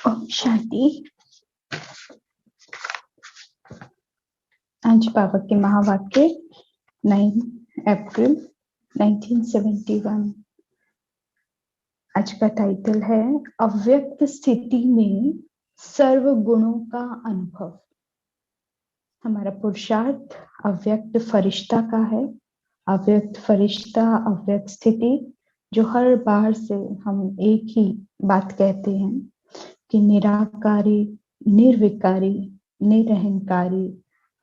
ओम शांति। आज बाबा के महावाक्य 9 अप्रैल 1971। आज का टाइटल है अव्यक्त स्थिति में सर्व गुणों का अनुभव। हमारा पुरुषार्थ अव्यक्त फरिश्ता का है। अव्यक्त फरिश्ता, अव्यक्त स्थिति, जो हर बार से हम एक ही बात कहते हैं कि निराकारी, निर्विकारी, निरहंकारी,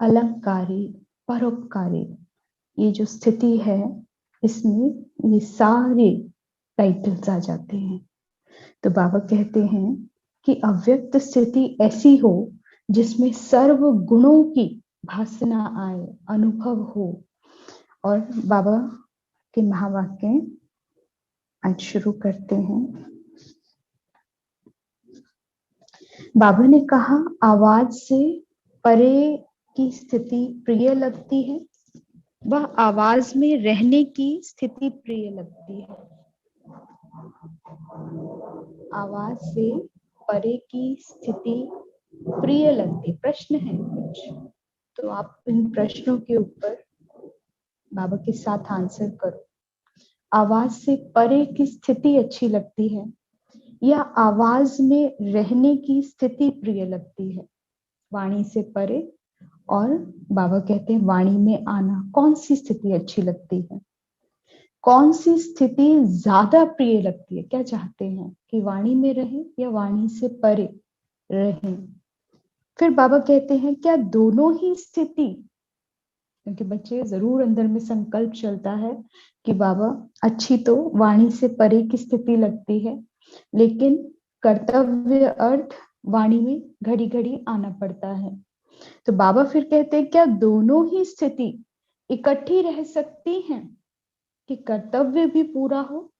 अलंकारी, परोपकारी, ये जो स्थिति है इसमें ये सारे टाइटल्स आ जाते हैं। तो बाबा कहते हैं कि अव्यक्त स्थिति ऐसी हो जिसमें सर्व गुणों की भासना आए, अनुभव हो। और बाबा के महावाक्य आज शुरू करते हैं। बाबा ने कहा, आवाज से परे की स्थिति प्रिय लगती है, वह आवाज में रहने की स्थिति प्रिय लगती है। आवाज से परे की स्थिति प्रिय लगती। प्रश्न है कुछ, तो आप इन प्रश्नों के ऊपर बाबा के साथ आंसर करो। आवाज से परे की स्थिति अच्छी लगती है या आवाज में रहने की स्थिति प्रिय लगती है? वाणी से परे और बाबा कहते हैं वाणी में आना, कौन सी स्थिति अच्छी लगती है? कौन सी स्थिति ज्यादा प्रिय लगती है? क्या चाहते हैं कि वाणी में रहें या वाणी से परे रहें? फिर बाबा कहते हैं क्या दोनों ही स्थिति, क्योंकि बच्चे जरूर अंदर में संकल्प चलता है कि बाबा अच्छी तो वाणी से परे की स्थिति लगती है, लेकिन कर्तव्य अर्थ वाणी में घड़ी घड़ी आना पड़ता है। तो बाबा फिर कहते हैं क्या दोनों ही स्थिति इकट्ठी रह सकती हैं कि कर्तव्य भी पूरा हो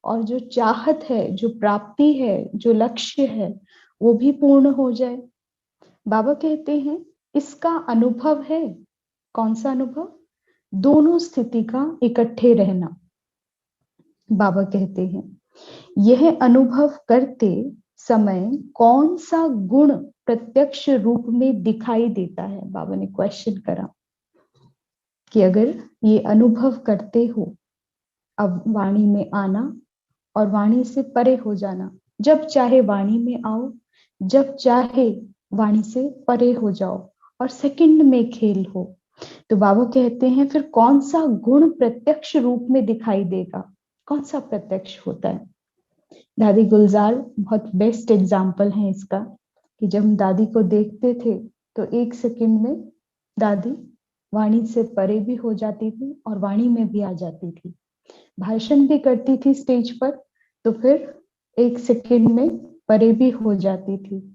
और जो चाहत है, जो प्राप्ति है, जो लक्ष्य है, वो भी पूर्ण हो जाए? बाबा कहते हैं इसका अनुभव है। कौन सा अनुभव? दोनों स्थिति का इकट्ठे रहना। बाबा कहते हैं यह अनुभव करते समय कौन सा गुण प्रत्यक्ष रूप में दिखाई देता है? बाबा ने क्वेश्चन करा कि अगर ये अनुभव करते हो, अब वाणी में आना और वाणी से परे हो जाना, जब चाहे वाणी में आओ, जब चाहे वाणी से परे हो जाओ और सेकंड में खेल हो, तो बाबा कहते हैं फिर कौन सा गुण प्रत्यक्ष रूप में दिखाई देगा? कौन सा प्रत्यक्ष होता है? दादी गुलजार बहुत बेस्ट एग्जाम्पल है इसका कि जब हम दादी को देखते थे तो एक सेकंड में दादी वाणी से परे भी हो जाती थी और वाणी में भी आ जाती थी। भाषण भी करती थी स्टेज पर तो फिर एक सेकंड में परे भी हो जाती थी।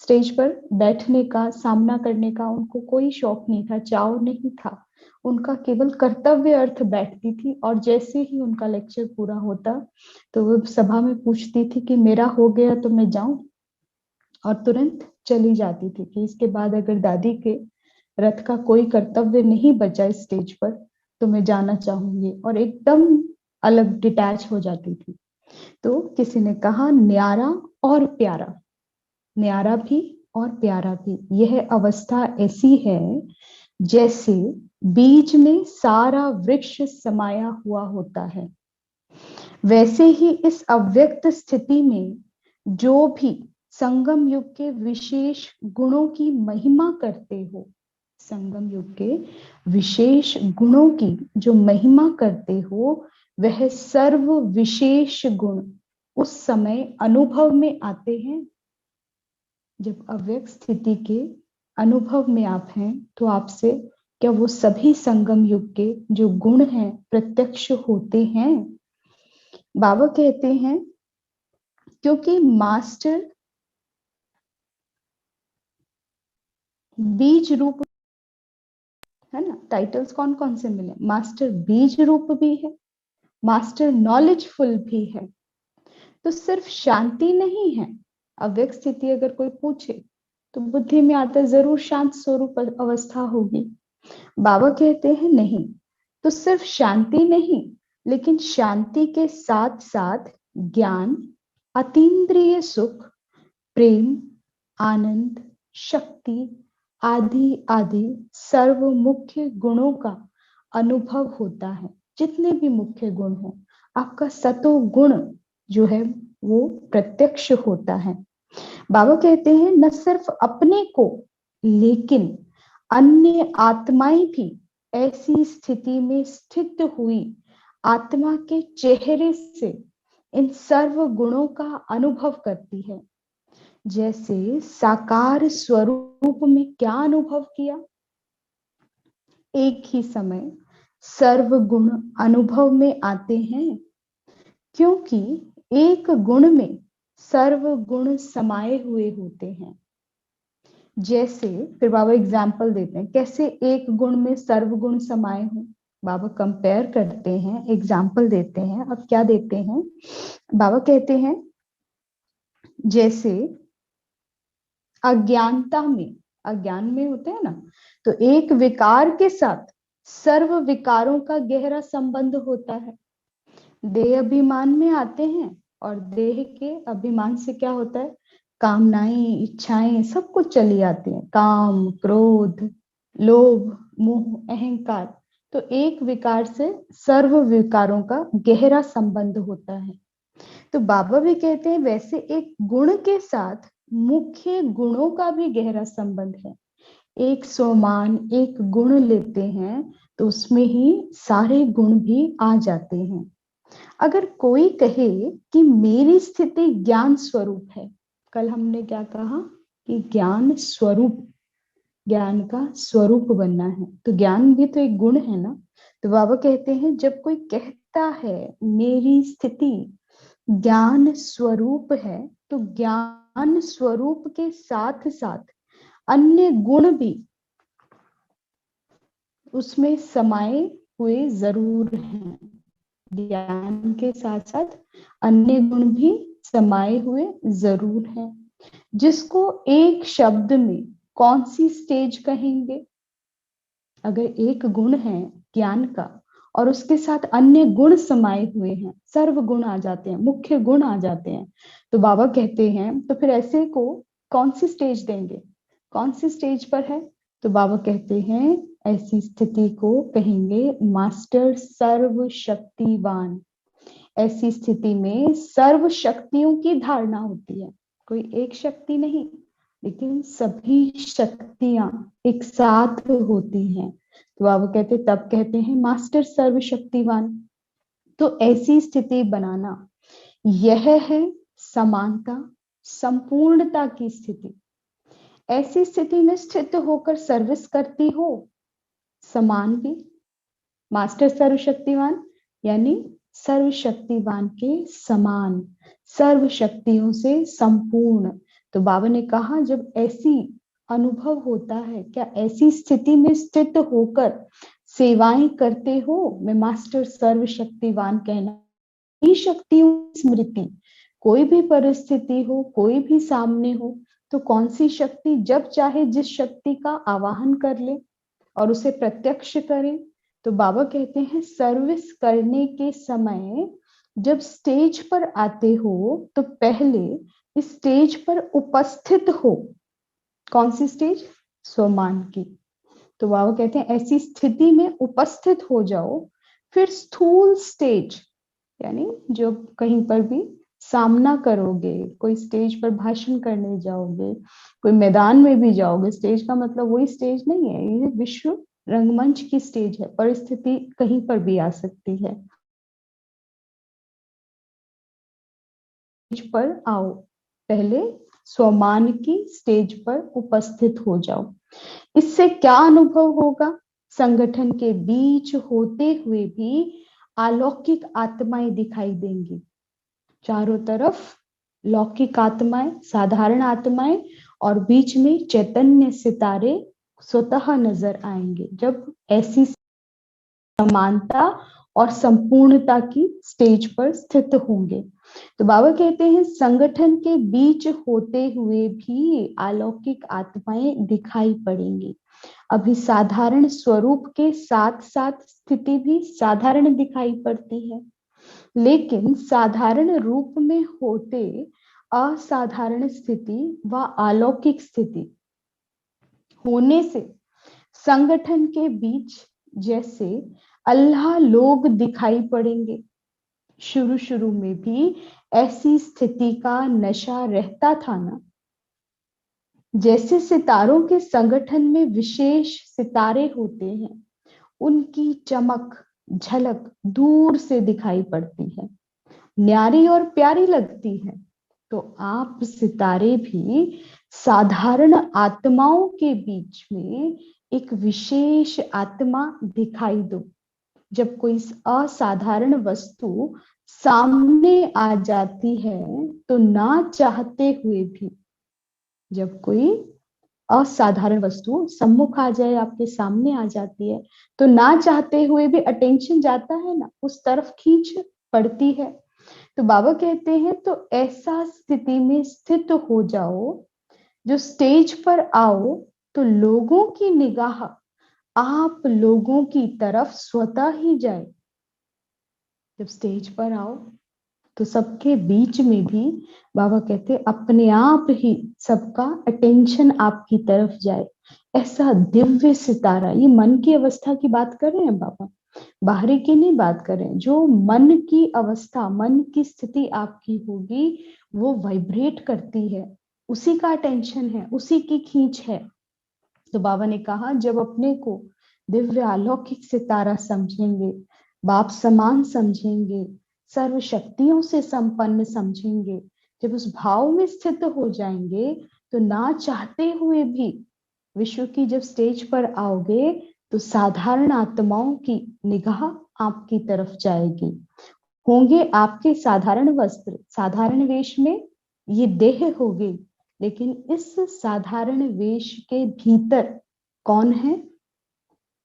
स्टेज पर बैठने का, सामना करने का उनको कोई शौक नहीं था, चाव नहीं था। उनका केवल कर्तव्य अर्थ बैठती थी और जैसे ही उनका लेक्चर पूरा होता तो वो सभा में पूछती थी कि मेरा हो गया तो मैं जाऊं, और तुरंत चली जाती थी कि इसके बाद अगर दादी के रथ का कोई कर्तव्य नहीं बचा स्टेज पर तो मैं जाना चाहूंगी, और एकदम अलग डिटैच हो जाती थी। तो किसी ने कहा न्यारा और प्यारा, न्यारा भी और प्यारा भी, यह अवस्था ऐसी है जैसे बीज में सारा वृक्ष समाया हुआ होता है। वैसे ही इस अव्यक्त स्थिति में जो भी संगम युग के विशेष गुणों की महिमा करते हो, संगम युग के विशेष गुणों की जो महिमा करते हो, वह सर्व विशेष गुण उस समय अनुभव में आते हैं। जब अव्यक्त स्थिति के अनुभव में आप हैं तो आपसे क्या वो सभी संगम युग के जो गुण हैं प्रत्यक्ष होते हैं? बाबा कहते हैं क्योंकि मास्टर बीज रूप है ना। टाइटल्स कौन कौन से मिले? मास्टर बीज रूप भी है, मास्टर नॉलेजफुल भी है। तो सिर्फ शांति नहीं है। अव्यक्त स्थिति अगर कोई पूछे तो बुद्धि में आता जरूर शांत स्वरूप अवस्था होगी। बाबा कहते हैं नहीं, तो सिर्फ शांति नहीं, लेकिन शांति के साथ साथ ज्ञान, अतीन्द्रिय सुख, प्रेम, आनंद, शक्ति आदि आदि सर्व मुख्य गुणों का अनुभव होता है। जितने भी मुख्य गुण हो, आपका सतो गुण जो है वो प्रत्यक्ष होता है। बाबा कहते हैं न सिर्फ अपने को लेकिन अन्य आत्माएं भी ऐसी स्थिति में स्थित हुई आत्मा के चेहरे से इन सर्व गुणों का अनुभव करती है। जैसे साकार स्वरूप में क्या अनुभव किया, एक ही समय सर्व गुण अनुभव में आते हैं, क्योंकि एक गुण में सर्व गुण समाये हुए होते हैं। जैसे फिर बाबा एग्जाम्पल देते हैं कैसे एक गुण में सर्व गुण समाये हो। बाबा कंपेयर करते हैं, एग्जाम्पल देते हैं। अब क्या देते हैं, बाबा कहते हैं जैसे अज्ञान में होते हैं ना, तो एक विकार के साथ सर्व विकारों का गहरा संबंध होता है। देह अभिमान में आते हैं और देह के अभिमान से क्या होता है, कामनाएं, इच्छाएं सब कुछ चली आती हैं, काम, क्रोध, लोभ, मोह, अहंकार। तो एक विकार से सर्व विकारों का गहरा संबंध होता है। तो बाबा भी कहते हैं वैसे एक गुण के साथ मुख्य गुणों का भी गहरा संबंध है। एक स्वमान एक गुण लेते हैं तो उसमें ही सारे गुण भी आ जाते हैं। अगर कोई कहे कि मेरी स्थिति ज्ञान स्वरूप है, कल हमने क्या कहा कि ज्ञान स्वरूप, ज्ञान का स्वरूप बनना है, तो ज्ञान भी तो एक गुण है ना। तो बाबा कहते हैं जब कोई कहता है मेरी स्थिति ज्ञान स्वरूप है, तो ज्ञान स्वरूप के साथ साथ अन्य गुण भी उसमें समाये हुए जरूर हैं। ज्ञान के साथ साथ अन्य गुण भी समाये हुए जरूर हैं, जिसको एक शब्द में कौन सी स्टेज कहेंगे। अगर एक गुण है ज्ञान का और उसके साथ अन्य गुण समाये हुए हैं, सर्व गुण आ जाते हैं, मुख्य गुण आ जाते हैं, तो बाबा कहते हैं तो फिर ऐसे को कौन सी स्टेज देंगे, कौन सी स्टेज पर है। तो बाबा कहते हैं ऐसी स्थिति को कहेंगे मास्टर सर्वशक्तिवान। ऐसी स्थिति में सर्व शक्तियों की धारणा होती है, कोई एक शक्ति नहीं लेकिन सभी शक्तियां एक साथ होती हैं। तो बाबा कहते तब कहते हैं मास्टर सर्वशक्तिवान। तो ऐसी स्थिति बनाना यह है समानता, संपूर्णता की स्थिति। ऐसी स्थिति में स्थित होकर सर्विस करती हो, समान भी, मास्टर सर्वशक्तिवान यानी सर्वशक्तिवान के समान, सर्व शक्तियों से संपूर्ण। तो बाबा ने कहा जब ऐसी अनुभव होता है, क्या ऐसी स्थिति में स्थित होकर सेवाएं करते हो, मैं मास्टर सर्वशक्तिवान कहना। ये शक्तियों की स्मृति, कोई भी परिस्थिति हो, कोई भी सामने हो, तो कौन सी शक्ति जब चाहे जिस शक्ति का आवाहन कर ले और उसे प्रत्यक्ष करें। तो बाबा कहते हैं सर्विस करने के समय जब स्टेज पर आते हो तो पहले इस स्टेज पर उपस्थित हो। कौन सी स्टेज, स्वमान की। तो बाबा कहते हैं ऐसी स्थिति में उपस्थित हो जाओ, फिर स्थूल स्टेज यानी जो कहीं पर भी सामना करोगे, कोई स्टेज पर भाषण करने जाओगे, कोई मैदान में भी जाओगे, स्टेज का मतलब वही स्टेज नहीं है, ये विश्व रंगमंच की स्टेज है, परिस्थिति कहीं पर भी आ सकती है। स्टेज पर आओ, पहले स्वमान की स्टेज पर उपस्थित हो जाओ। इससे क्या अनुभव होगा, संगठन के बीच होते हुए भी अलौकिक आत्माएं दिखाई देंगी। चारों तरफ लौकिक आत्माएं, साधारण आत्माएं और बीच में चैतन्य सितारे स्वतः नजर आएंगे जब ऐसी समानता और संपूर्णता की स्टेज पर स्थित होंगे। तो बाबा कहते हैं संगठन के बीच होते हुए भी अलौकिक आत्माएं दिखाई पड़ेंगी। अभी साधारण स्वरूप के साथ साथ स्थिति भी साधारण दिखाई पड़ती है, लेकिन साधारण रूप में होते असाधारण स्थिति व अलौकिक स्थिति होने से संगठन के बीच जैसे अल्लाह लोग दिखाई पड़ेंगे। शुरू शुरू में भी ऐसी स्थिति का नशा रहता था ना। जैसे सितारों के संगठन में विशेष सितारे होते हैं, उनकी चमक झलक दूर से दिखाई पड़ती है, न्यारी और प्यारी लगती है। तो आप सितारे भी साधारण आत्माओं के बीच में एक विशेष आत्मा दिखाई दो। जब कोई असाधारण वस्तु सामने आ जाती है तो ना चाहते हुए भी, जब कोई असाधारण वस्तु सम्मुख आ जाए, आपके सामने आ जाती है, तो ना चाहते हुए भी अटेंशन जाता है ना, उस तरफ खींच पड़ती है। तो बाबा कहते हैं तो ऐसा स्थिति में स्थित हो जाओ, जो स्टेज पर आओ तो लोगों की निगाह आप लोगों की तरफ स्वतः ही जाए। जब स्टेज पर आओ तो सबके बीच में भी बाबा कहते अपने आप ही सबका अटेंशन आपकी तरफ जाए। ऐसा दिव्य सितारा, ये मन की अवस्था की बात कर रहे हैं बाबा, बाहरी की नहीं बात कर रहे हैं। जो मन की अवस्था, मन की स्थिति आपकी होगी, वो वाइब्रेट करती है, उसी का अटेंशन है, उसी की खींच है। तो बाबा ने कहा जब अपने को दिव्य अलौकिक सितारा समझेंगे, बाप समान समझेंगे, सर्व शक्तियों से संपन्न समझेंगे, जब उस भाव में स्थित हो जाएंगे तो ना चाहते हुए भी विश्व की जब स्टेज पर आओगे तो साधारण आत्माओं की निगाह आपकी तरफ जाएगी। होंगे आपके साधारण वस्त्र, साधारण वेश में ये देह होगी, लेकिन इस साधारण वेश के भीतर कौन है?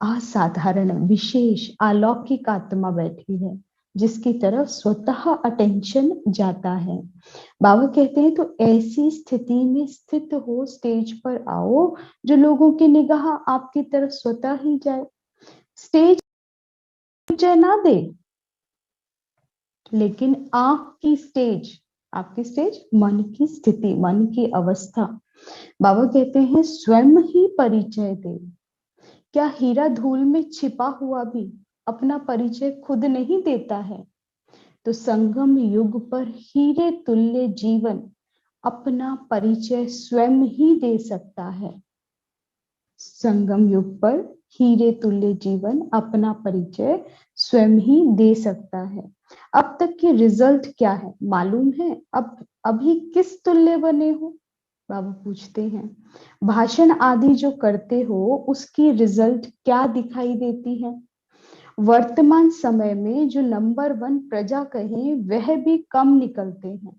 असाधारण विशेष अलौकिक आत्मा बैठी है, जिसकी तरफ स्वतः अटेंशन जाता है। बाबा कहते हैं तो ऐसी स्थिति में स्थित हो, स्टेज पर आओ, जो लोगों की निगाह आपकी तरफ स्वतः ही जाए। स्टेज ना दे, लेकिन आपकी स्टेज मन की स्थिति, मन की अवस्था। बाबा कहते हैं स्वयं ही परिचय दे। क्या हीरा धूल में छिपा हुआ भी अपना परिचय खुद नहीं देता है? तो संगम युग पर हीरे तुल्य जीवन अपना परिचय स्वयं ही दे सकता है। संगम युग पर हीरे तुल्य जीवन अपना परिचय स्वयं ही दे सकता है। अब तक की रिजल्ट क्या है मालूम है? अब अभी किस तुल्य बने हो? बाबा पूछते हैं। भाषण आदि जो करते हो उसकी रिजल्ट क्या दिखाई देती है? वर्तमान समय में जो नंबर 1 प्रजा कहें वह भी कम निकलते हैं,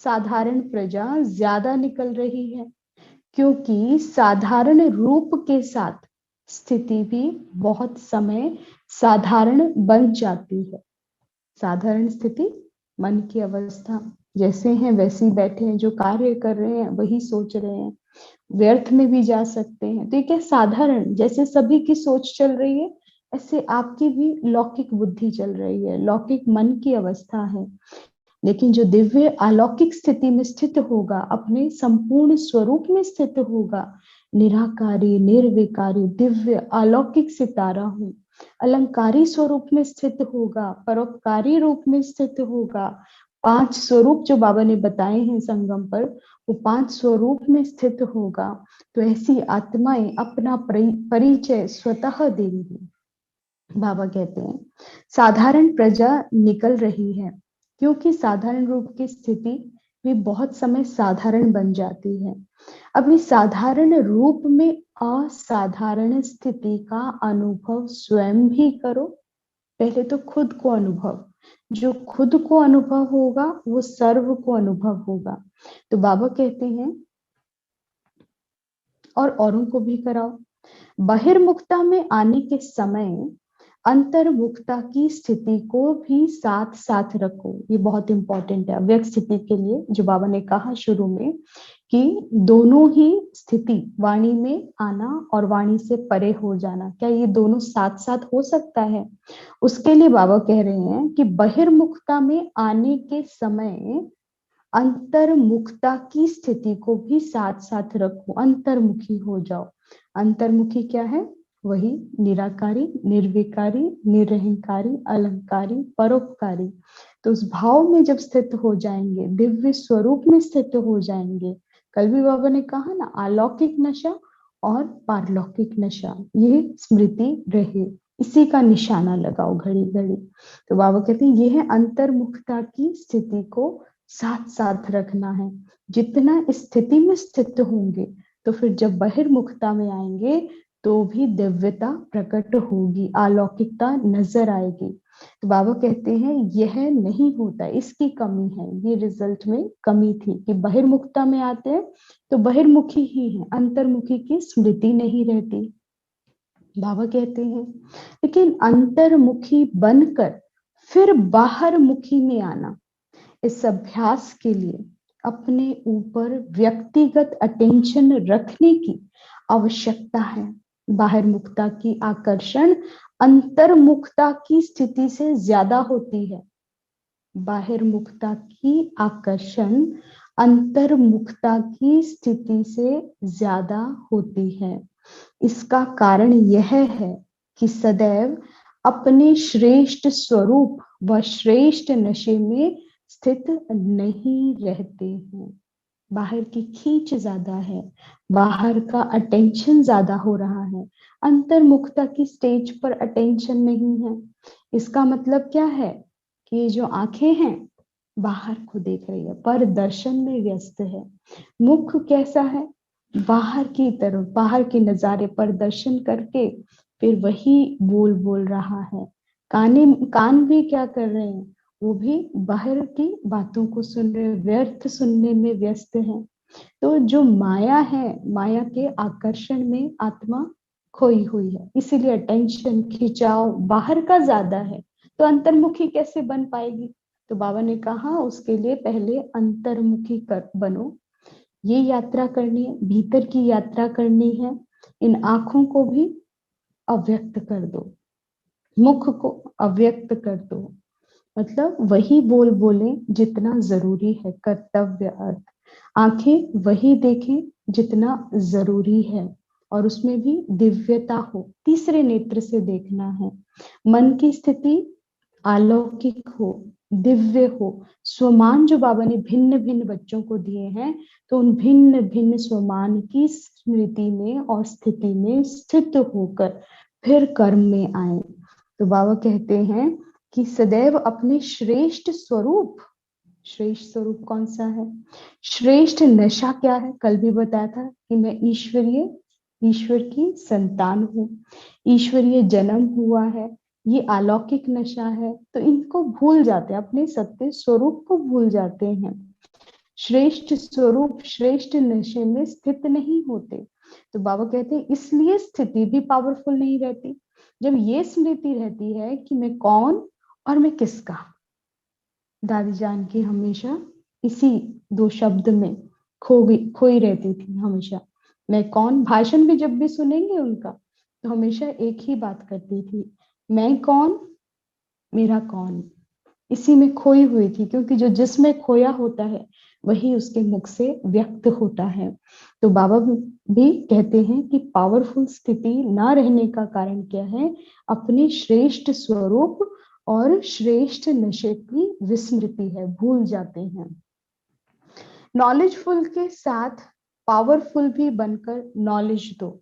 साधारण प्रजा ज्यादा निकल रही है, क्योंकि साधारण रूप के साथ स्थिति भी बहुत समय साधारण बन जाती है। साधारण स्थिति मन की अवस्था, जैसे हैं वैसे ही बैठे हैं, जो कार्य कर रहे हैं वही सोच रहे हैं, व्यर्थ में भी जा सकते हैं। तो ये क्या साधारण, जैसे सभी की सोच चल रही है ऐसे आपकी भी लौकिक बुद्धि चल रही है, लौकिक मन की अवस्था है। लेकिन जो दिव्य अलौकिक स्थिति में स्थित होगा, अपने संपूर्ण स्वरूप में स्थित होगा, निराकारी निर्विकारी दिव्य अलौकिक सितारा हूँ, अलंकारी स्वरूप में स्थित होगा, परोपकारी रूप में स्थित होगा। 5 स्वरूप जो बाबा ने बताए हैं संगम पर, वो 5 स्वरूप में स्थित होगा। तो ऐसी आत्माएं अपना परिचय स्वतः देंगी। बाबा कहते हैं साधारण प्रजा निकल रही है, क्योंकि साधारण रूप की स्थिति भी बहुत समय साधारण बन जाती है। अभी साधारण रूप में असाधारण स्थिति का अनुभव स्वयं भी करो। पहले तो खुद को अनुभव, जो खुद को अनुभव होगा वो सर्व को अनुभव होगा। तो बाबा कहते हैं और औरों को भी कराओ। बहिर्मुखता में आने के समय अंतर्मुखता की स्थिति को भी साथ साथ रखो। ये बहुत इंपॉर्टेंट है अव्यक्त स्थिति के लिए, जो बाबा ने कहा शुरू में कि दोनों ही स्थिति, वाणी में आना और वाणी से परे हो जाना, क्या ये दोनों साथ साथ हो सकता है? उसके लिए बाबा कह रहे हैं कि बहिर्मुखता में आने के समय अंतर्मुखता की स्थिति को भी साथ साथ रखो, अंतर्मुखी हो जाओ। अंतर्मुखी क्या है? वही निराकारी, निर्विकारी, निरहंकारी, अलंकारी, परोपकारी। तो उस भाव में जब स्थित हो जाएंगे, दिव्य स्वरूप में स्थित हो जाएंगे। कल भी बाबा ने कहा ना, अलौकिक नशा और पारलौकिक नशा, ये स्मृति रहे, इसी का निशाना लगाओ घड़ी घड़ी। तो बाबा कहते हैं ये है अंतर्मुखता की स्थिति को साथ साथ रखना है। जितना इस स्थिति में स्थित होंगे, तो फिर जब बहिर्मुखता में आएंगे तो भी दिव्यता प्रकट होगी, अलौकिकता नजर आएगी। तो बाबा कहते हैं यह नहीं होता, इसकी कमी है, ये रिजल्ट में कमी थी कि बहिर्मुखता में आते हैं तो बहिर्मुखी ही है, अंतर्मुखी की स्मृति नहीं रहती। बाबा कहते हैं लेकिन अंतर्मुखी बनकर फिर बाहरमुखी में आना, इस अभ्यास के लिए अपने ऊपर व्यक्तिगत अटेंशन रखने की आवश्यकता है। बाहरमुखता की आकर्षण अंतर्मुखता की स्थिति से ज्यादा होती है। बाहरमुखता की आकर्षण अंतर्मुखता की स्थिति से ज्यादा होती है। इसका कारण यह है कि सदैव अपने श्रेष्ठ स्वरूप व श्रेष्ठ नशे में स्थित नहीं रहते हैं। बाहर की खींच ज्यादा है, बाहर का अटेंशन ज्यादा हो रहा है, अंतर्मुखता की स्टेज पर अटेंशन नहीं है। इसका मतलब क्या है कि ये जो आंखें हैं बाहर को देख रही है, पर दर्शन में व्यस्त है। मुख कैसा है? बाहर की तरफ, बाहर के नजारे पर दर्शन करके फिर वही बोल रहा है। कान भी क्या कर रहे हैं? वो भी बाहर की बातों को सुन रहे, व्यर्थ सुनने में व्यस्त हैं। तो जो माया है, माया के आकर्षण में आत्मा खोई हुई है, इसीलिए अटेंशन खिंचाव बाहर का ज्यादा है। तो अंतर्मुखी कैसे बन पाएगी? तो बाबा ने कहा उसके लिए पहले अंतर्मुखी बनो। ये यात्रा करनी है, भीतर की यात्रा करनी है। इन आंखों को भी अव्यक्त कर दो, मुख को अव्यक्त कर दो, मतलब वही बोले जितना जरूरी है, कर्तव्य अर्थ। आंखें वही देखें जितना जरूरी है, और उसमें भी दिव्यता हो, तीसरे नेत्र से देखना है। मन की स्थिति अलौकिक हो, दिव्य हो। स्वमान जो बाबा ने भिन्न भिन्न बच्चों को दिए हैं, तो उन भिन्न भिन्न स्वमान की स्मृति में और स्थिति में स्थित होकर फिर कर्म में आए। तो बाबा कहते हैं कि सदैव अपने श्रेष्ठ स्वरूप, श्रेष्ठ स्वरूप कौन सा है? श्रेष्ठ नशा क्या है? कल भी बताया था कि मैं ईश्वर की संतान हूँ, ईश्वरीय जन्म हुआ है, ये अलौकिक नशा है। तो इनको भूल जाते हैं, अपने सत्य स्वरूप को भूल जाते हैं। श्रेष्ठ स्वरूप श्रेष्ठ नशे में स्थित नहीं होते। तो बाबा कहते हैं इसलिए स्थिति भी पावरफुल नहीं रहती। जब ये स्मृति रहती है कि मैं कौन और मैं किसका। दादी जान की हमेशा इसी दो शब्द में खोई रहती थी हमेशा। मैं कौन, भाषण भी जब भी सुनेंगे उनका तो हमेशा एक ही बात करती थी, मैं कौन, मेरा कौन। इसी में खोई हुई थी, क्योंकि जो जिसमें खोया होता है वही उसके मुख से व्यक्त होता है। तो बाबा भी कहते हैं कि पावरफुल स्थिति ना रहने का कारण क्या है? अपने श्रेष्ठ स्वरूप और श्रेष्ठ नशे की विस्मृति है, भूल जाते हैं। नॉलेजफुल के साथ पावरफुल भी बनकर नॉलेज दो।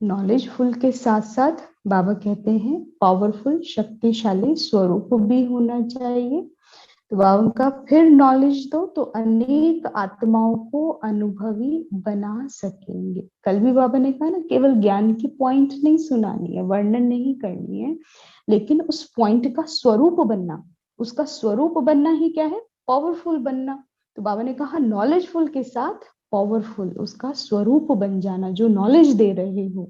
नॉलेजफुल के साथ साथ बाबा कहते हैं पावरफुल शक्तिशाली स्वरूप भी होना चाहिए। तो बाबा का फिर नॉलेज दो तो अनेक आत्माओं को अनुभवी बना सकेंगे। कल भी बाबा ने कहा ना, केवल ज्ञान की पॉइंट नहीं सुनानी है, वर्णन नहीं करनी है, लेकिन उस पॉइंट का स्वरूप बनना, उसका स्वरूप बनना ही क्या है? पावरफुल बनना। तो बाबा ने कहा नॉलेजफुल के साथ पावरफुल, उसका स्वरूप बन जाना जो नॉलेज दे रहे हो।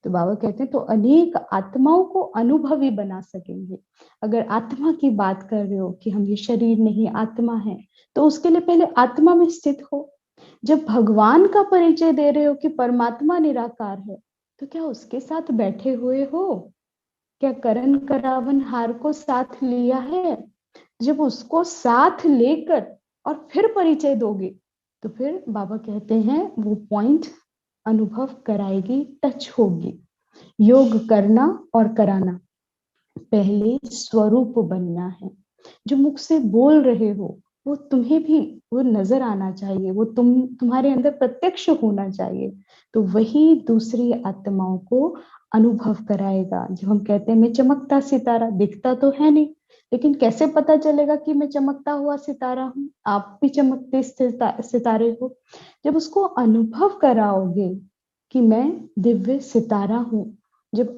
तो बाबा कहते हैं तो अनेक आत्माओं को अनुभवी बना सकेंगे। अगर आत्मा की बात कर रहे हो कि हम ये शरीर नहीं आत्मा है, तो उसके लिए पहले आत्मा में स्थित हो। जब भगवान का परिचय दे रहे हो कि परमात्मा निराकार है, तो क्या उसके साथ बैठे हुए हो? क्या करण करावन हार को साथ लिया है? जब उसको साथ लेकर और फिर परिचय दोगे, तो फिर बाबा कहते हैं वो पॉइंट अनुभव कराएगी, टच होगी। योग करना और कराना, पहले स्वरूप बनना है। जो मुख से बोल रहे हो वो तुम्हें भी वो नजर आना चाहिए, वो तुम्हारे अंदर प्रत्यक्ष होना चाहिए। तो वही दूसरी आत्माओं को अनुभव कराएगा। जब हम कहते हैं मैं चमकता सितारा, दिखता तो है नहीं, लेकिन कैसे पता चलेगा कि मैं चमकता हुआ सितारा हूँ? आप भी चमकते सितारे हो। जब उसको अनुभव कराओगे कि मैं दिव्य सितारा हूँ, जब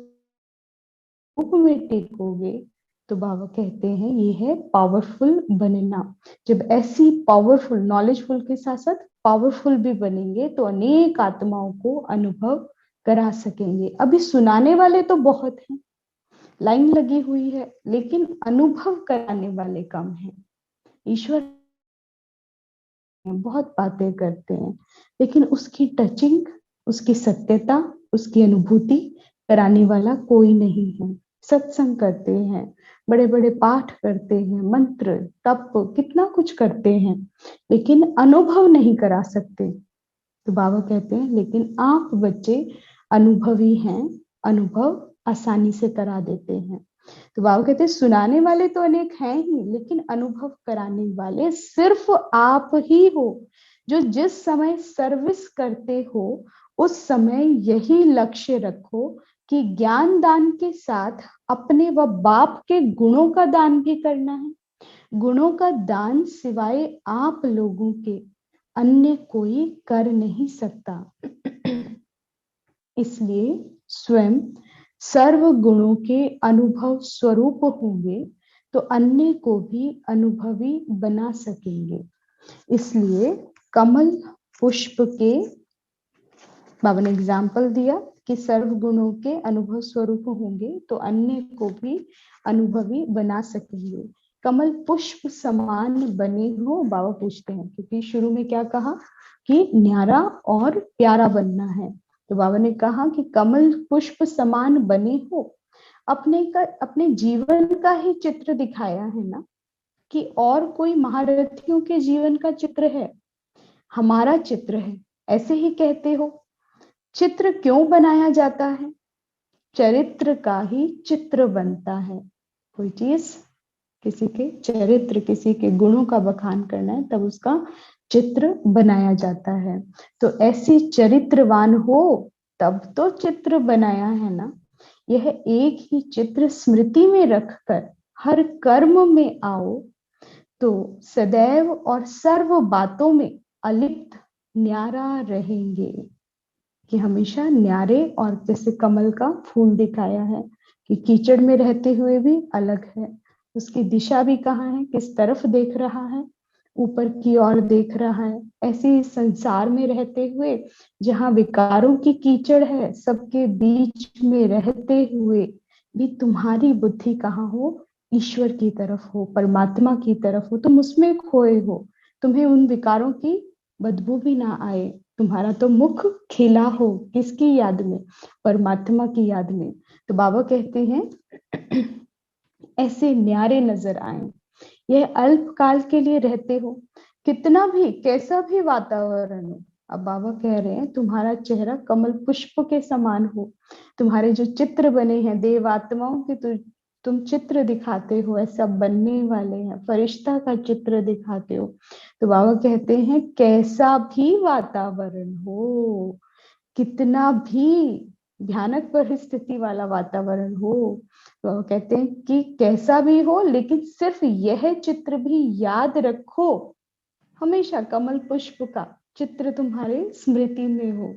रूप में टेकोगे, तो बाबा कहते हैं ये है पावरफुल बनना। जब ऐसी पावरफुल, नॉलेजफुल के साथ साथ पावरफुल भी बनेंगे तो अनेक आत्माओं को अनुभव करा सकेंगे। अभी सुनाने वाले तो बहुत हैं, लाइन लगी हुई है, लेकिन अनुभव कराने वाले कम हैं। ईश्वर बहुत बातें करते हैं, लेकिन उसकी टचिंग, उसकी सत्यता, उसकी अनुभूति कराने वाला कोई नहीं है। सत्संग करते हैं, बड़े बड़े पाठ करते हैं, मंत्र तप कितना कुछ करते हैं, लेकिन अनुभव नहीं करा सकते। तो बाबा कहते हैं लेकिन आप बच्चे अनुभवी हैं, अनुभव आसानी से करा देते हैं। तो बाबा कहते हैं सुनाने वाले तो अनेक हैं ही, लेकिन अनुभव कराने वाले सिर्फ आप ही हो। जो जिस समय सर्विस करते हो उस समय यही लक्ष्य रखो कि ज्ञान दान के साथ अपने व बाप के गुणों का दान भी करना है। गुणों का दान सिवाय आप लोगों के अन्य कोई कर नहीं सकता। इसलिए स्वयं सर्व गुणों के अनुभव स्वरूप होंगे तो अन्य को भी अनुभवी बना सकेंगे। इसलिए कमल पुष्प के बाबा ने एग्जाम्पल दिया कि सर्व गुणों के अनुभव स्वरूप होंगे तो अन्य को भी अनुभवी बना सकेंगे। कमल पुष्प समान बने हो, बाबा पूछते हैं, क्योंकि शुरू में क्या कहा कि न्यारा और प्यारा बनना है। तो बाबा ने कहा कि कमल पुष्प समान बने हो, अपने जीवन का ही चित्र दिखाया है ना, कि और कोई महारथियों के जीवन का चित्र है, हमारा चित्र है, ऐसे ही कहते हो। चित्र क्यों बनाया जाता है? चरित्र का ही चित्र बनता है। कोई चीज, किसी के चरित्र, किसी के गुणों का बखान करना है तब उसका चित्र बनाया जाता है। तो ऐसी चरित्रवान हो तब तो चित्र बनाया है ना। यह एक ही चित्र स्मृति में रखकर हर कर्म में आओ तो सदैव और सर्व बातों में अलिप्त न्यारा रहेंगे। कि हमेशा न्यारे, और जैसे कमल का फूल दिखाया है कि कीचड़ में रहते हुए भी अलग है, उसकी दिशा भी कहाँ है, किस तरफ देख रहा है, ऊपर की ओर देख रहा है। ऐसे संसार में रहते हुए जहाँ विकारों की कीचड़ है, सबके बीच में रहते हुए भी तुम्हारी बुद्धि कहाँ हो? ईश्वर की तरफ हो, परमात्मा की तरफ हो, तुम उसमें खोए हो। तुम्हें उन विकारों की बदबू भी ना आए। तुम्हारा तो मुख खिला हो, किसकी याद में? परमात्मा की याद में। तो बाबा कहते हैं ऐसे न्यारे नजर आए। यह अल्प काल के लिए रहते हो, कितना भी कैसा भी वातावरण हो। अब बाबा कह रहे हैं तुम्हारा चेहरा कमल पुष्प के समान हो। तुम्हारे जो चित्र बने हैं देव आत्माओं के, तो तुम चित्र दिखाते हो, ऐसा बनने वाले हैं, फरिश्ता का चित्र दिखाते हो। तो बाबा कहते हैं कैसा भी वातावरण हो, कितना भी भयानक परिस्थिति वाला वातावरण हो, तो कहते हैं कि कैसा भी हो, लेकिन सिर्फ यह चित्र भी याद रखो, हमेशा कमल पुष्प का चित्र तुम्हारे स्मृति में हो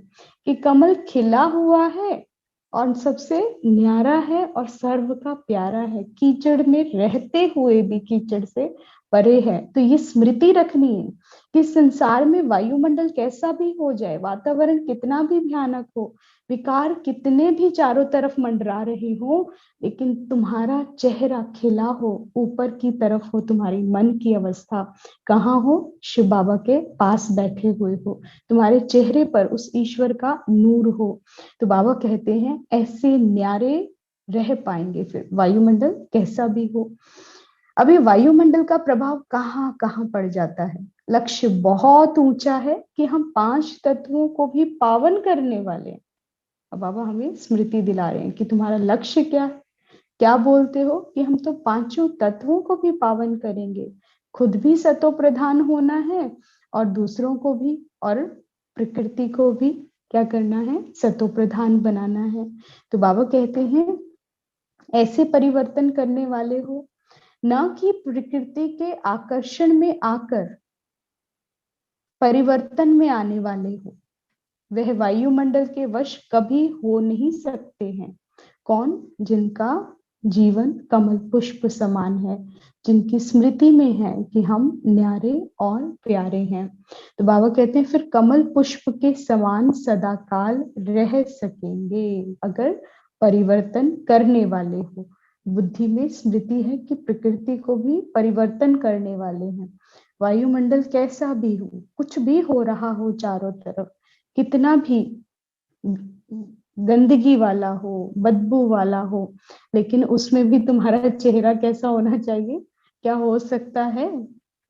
कि कमल खिला हुआ है और सबसे न्यारा है और सर्व का प्यारा है, कीचड़ में रहते हुए भी कीचड़ से परे है। तो ये स्मृति रखनी है कि संसार में वायुमंडल कैसा भी हो जाए, वातावरण कितना भी भयानक हो, विकार कितने भी चारों तरफ मंडरा रहे हो, लेकिन तुम्हारा चेहरा खिला हो, ऊपर की तरफ हो, तुम्हारी मन की अवस्था कहाँ हो? शिव बाबा के पास बैठे हुए हो, तुम्हारे चेहरे पर उस ईश्वर का नूर हो। तो बाबा कहते हैं ऐसे न्यारे रह पाएंगे फिर वायुमंडल कैसा भी हो। अभी वायुमंडल का प्रभाव कहाँ कहाँ पड़ जाता है, लक्ष्य बहुत ऊंचा है कि हम 5 तत्वों को भी पावन करने वाले हैं। अब बाबा हमें स्मृति दिला रहे हैं कि तुम्हारा लक्ष्य क्या है। क्या बोलते हो कि हम तो 5 तत्वों को भी पावन करेंगे, खुद भी सतो प्रधान होना है और दूसरों को भी और प्रकृति को भी क्या करना है, सतो प्रधान बनाना है। तो बाबा कहते हैं ऐसे परिवर्तन करने वाले हो, ना कि प्रकृति के आकर्षण में आकर परिवर्तन में आने वाले हो। वह वायुमंडल के वश कभी हो नहीं सकते हैं। कौन? जिनका जीवन कमल पुष्प समान है, जिनकी स्मृति में है कि हम न्यारे और प्यारे हैं। तो बाबा कहते हैं फिर कमल पुष्प के समान सदाकाल रह सकेंगे अगर परिवर्तन करने वाले हो। बुद्धि में स्मृति है कि प्रकृति को भी परिवर्तन करने वाले हैं। वायुमंडल कैसा भी हो, कुछ भी हो रहा हो चारों तरफ, कितना भी गंदगी वाला हो, बदबू वाला हो, लेकिन उसमें भी तुम्हारा चेहरा कैसा होना चाहिए? क्या हो सकता है?